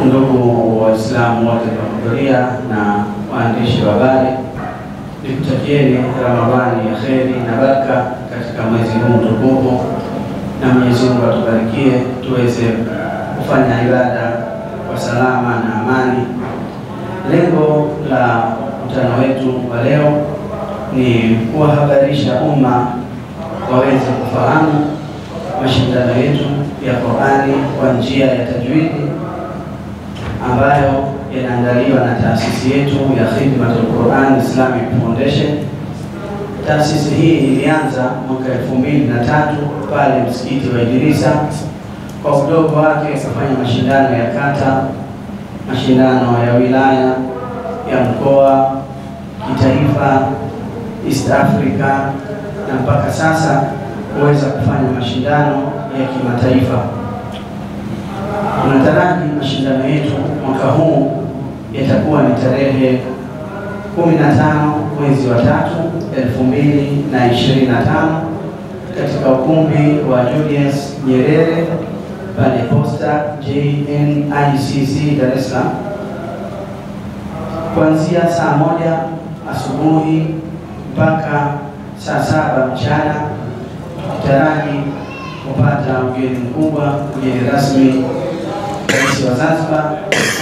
Ndugu Waislamu wote waliohudhuria na waandishi wa habari, nikutakieni Ramadhani ya kheri na baraka katika mwezi huu mtukufu, na Mwenyezi Mungu atubarikie tuweze kufanya ibada kwa salama na amani. Lengo la mkutano wetu wa leo ni kuwahabarisha umma waweze kufahamu mashindano yetu ya Qur'ani kwa njia ya tajwidi ambayo yanaandaliwa na taasisi yetu ya Khidmatul Quran Islamic Foundation. Taasisi hii ilianza mwaka 2003 pale msikiti wa Idrisa. Kwa udogo wake kufanya mashindano ya kata, mashindano ya wilaya, ya mkoa, kitaifa, East Africa, na mpaka sasa kuweza kufanya mashindano ya kimataifa. Tunataraji mashindano yetu mwaka huu yatakuwa ni tarehe 15 mwezi wa 3 2025 katika ukumbi wa Julius Nyerere pale Posta JNICC Dar es Salaam, kuanzia saa 1 asubuhi mpaka saa 7 mchana. Tutaraji kupata mgeni mkubwa, mgeni rasmi, Rais wa Zanzibar,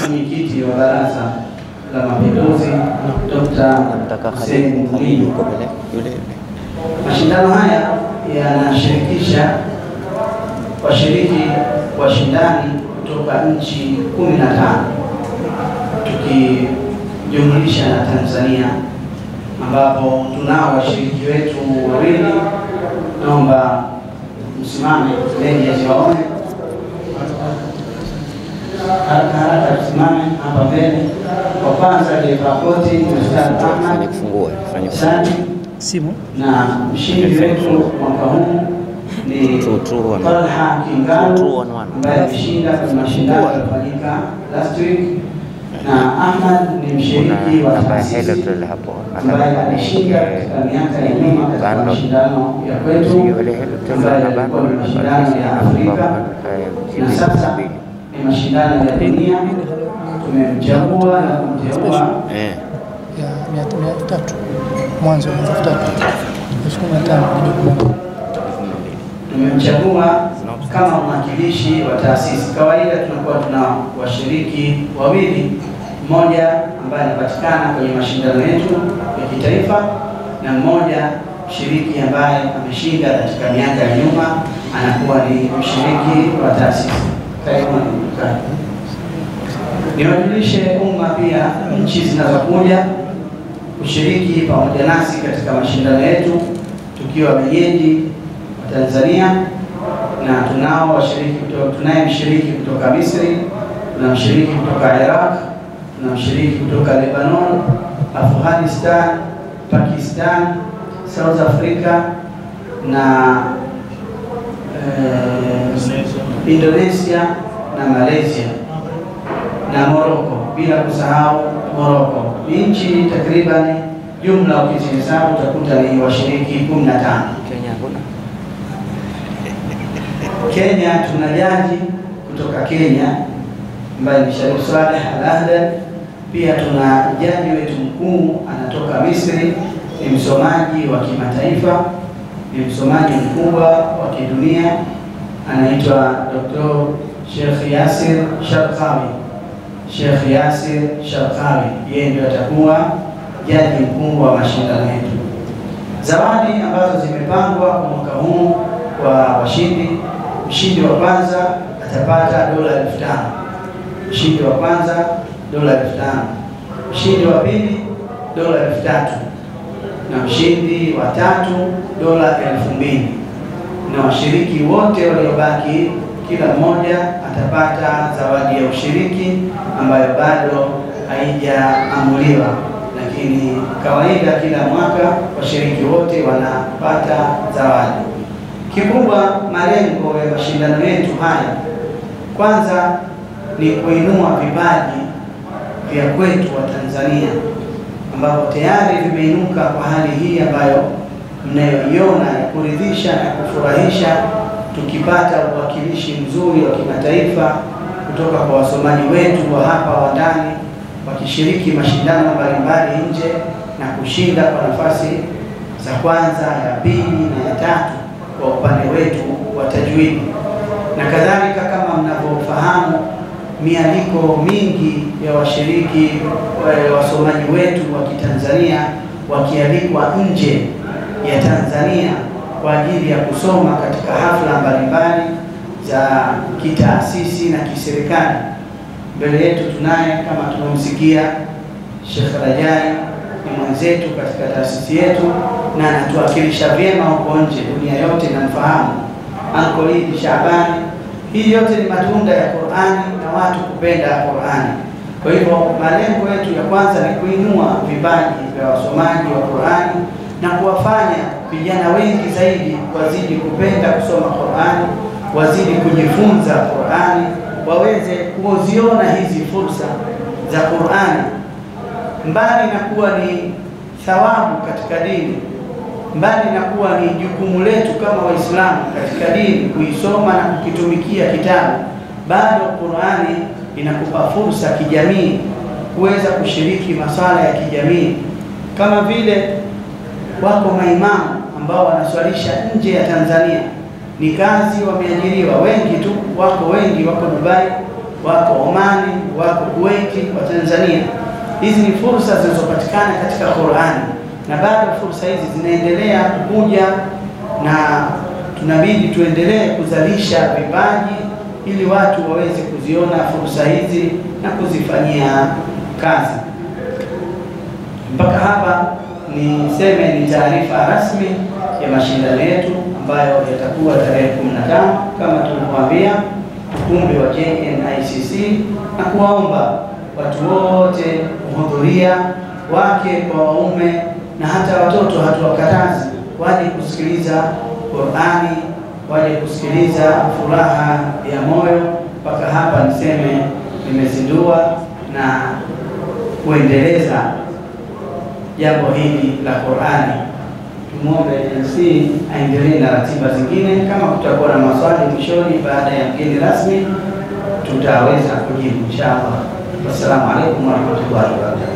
mwenyekiti wa Baraza la Mapinduzi Dr. Hussein Mwinyi. Mashindano haya yanashirikisha washindani kutoka nchi 15 tukijumlisha na Tanzania, ambapo tunao washiriki wetu wawili. Naomba msimame lenye ziwaone haraka tusimame hapa mbele. Kwa kwanza aliyevaa koti ni Ustadh Ahmad Sani Simu, na mshindi wetu mwaka huu ni Talha Kingalo ambaye alishinda kwenye mashindano yaliyofanyika last week, na Ahmad ni mshiriki wa taasisi ambaye alishinda katika miaka ya nyuma katika mashindano ya kwetu ambaye yalikuwa ni mashindano ya Afrika, na sasa ni mashindano ya dunia. Tumemchagua na kumteua ya 300 mwanzo wa 300 tumemchagua kama mwakilishi wa taasisi. Kawaida tunakuwa tuna washiriki wawili, mmoja ambaye anapatikana kwenye mashindano yetu ya kitaifa na mmoja mshiriki ambaye ameshinda katika miaka ya nyuma, anakuwa ni mshiriki wa taasisi. Niwajulishe umma pia nchi zinazokuja kushiriki pamoja nasi katika mashindano yetu, tukiwa wenyeji wa Tanzania, na tunao washiriki tunaye mshiriki kutoka Misri, tuna mshiriki kutoka Iraq, tuna mshiriki kutoka Lebanon, Afghanistan, Pakistan, South Africa na Indonesia na Malaysia na Morocco, bila kusahau Morocco. Nchi takriban jumla ukizihesabu utakuta ni washiriki 15. Kenya tuna jaji kutoka Kenya ambaye ni Sharif Saleh Al-Ahdan. Pia tuna jaji wetu mkuu anatoka Misri, ni msomaji wa kimataifa, ni msomaji mkubwa wa kidunia, anaitwa Dr. Sheikh Yasir Sharqawi. Sheikh Yasir Sharqawi yeye ndio atakuwa jaji mkuu wa mashindano yetu. Zawadi ambazo zimepangwa kwa mwaka huu kwa washindi: mshindi wa kwanza atapata dola 5,000, mshindi wa kwanza dola 5,000, mshindi wa pili dola 3,000, na mshindi wa tatu dola 2,000, na washiriki wote waliobaki kila mmoja atapata zawadi ya ushiriki ambayo bado haijaamuliwa, lakini kawaida kila mwaka washiriki wote wanapata zawadi. Kikubwa, malengo ya mashindano yetu haya kwanza ni kuinua vipaji vya kwetu wa Tanzania ambao tayari vimeinuka kwa hali hii ambayo mnayoiona ya kuridhisha na kufurahisha, tukipata uwakilishi mzuri wa kimataifa kutoka kwa wasomaji wetu wa hapa wa ndani, wakishiriki mashindano mbalimbali nje na kushinda kwa nafasi za kwanza, ya pili na ya tatu kwa upande wetu wa tajwidi. Na kadhalika, kama mnavyofahamu, mialiko mingi ya washiriki wasomaji wetu wa Kitanzania wakialikwa nje ya Tanzania kwa ajili ya kusoma katika hafla mbalimbali za kitaasisi na kiserikali. Mbele yetu tunaye, kama tumemsikia, Sheikh Rajai, ni mwenzetu katika taasisi yetu na anatuwakilisha vyema huko nje, dunia yote inamfahamu. Ankolidi Shabani. Hii yote ni matunda ya Qur'ani na watu kupenda Qur'ani. Kwa hivyo malengo yetu ya kwanza ni kuinua vipaji vya wasomaji wa Qur'ani na kuwafanya vijana wengi zaidi wazidi kupenda kusoma Qur'ani, wazidi kujifunza Qur'ani, waweze kuziona hizi fursa za Qur'ani, mbali na kuwa ni thawabu katika dini, mbali na kuwa ni jukumu letu kama Waislamu katika dini kuisoma na kukitumikia kitabu, bado Qur'ani inakupa fursa kijamii kuweza kushiriki masuala ya kijamii. Kama vile wako maimamu ambao wanaswalisha nje ya Tanzania, ni kazi wameajiriwa wengi tu, wako wengi, wako Dubai, wako Omani, wako Kuwaiti, wa Tanzania. Hizi ni fursa zinazopatikana katika Qur'ani, na bado fursa hizi zinaendelea kuja, na tunabidi tuendelee kuzalisha vipaji ili watu waweze kuziona fursa hizi na kuzifanyia kazi. Mpaka hapa niseme ni taarifa rasmi ya mashindano yetu ambayo yatakuwa tarehe 15 kama tulivyowaambia, ukumbi wa JNICC, na kuwaomba watu wote kuhudhuria, wake kwa waume na hata watoto hatuwakatazi, waje kusikiliza Qur'ani, waje kusikiliza furaha ya moyo. Mpaka hapa niseme nimezindua na kuendeleza jambo hili la Qur'ani. Tumwombe MC aendelee na ratiba zingine. Kama kutakuwa na maswali mwishoni baada ya mgeni rasmi, tutaweza kujibu inshallah. Wassalamu alaikum warahmatullahi wabarakatuh.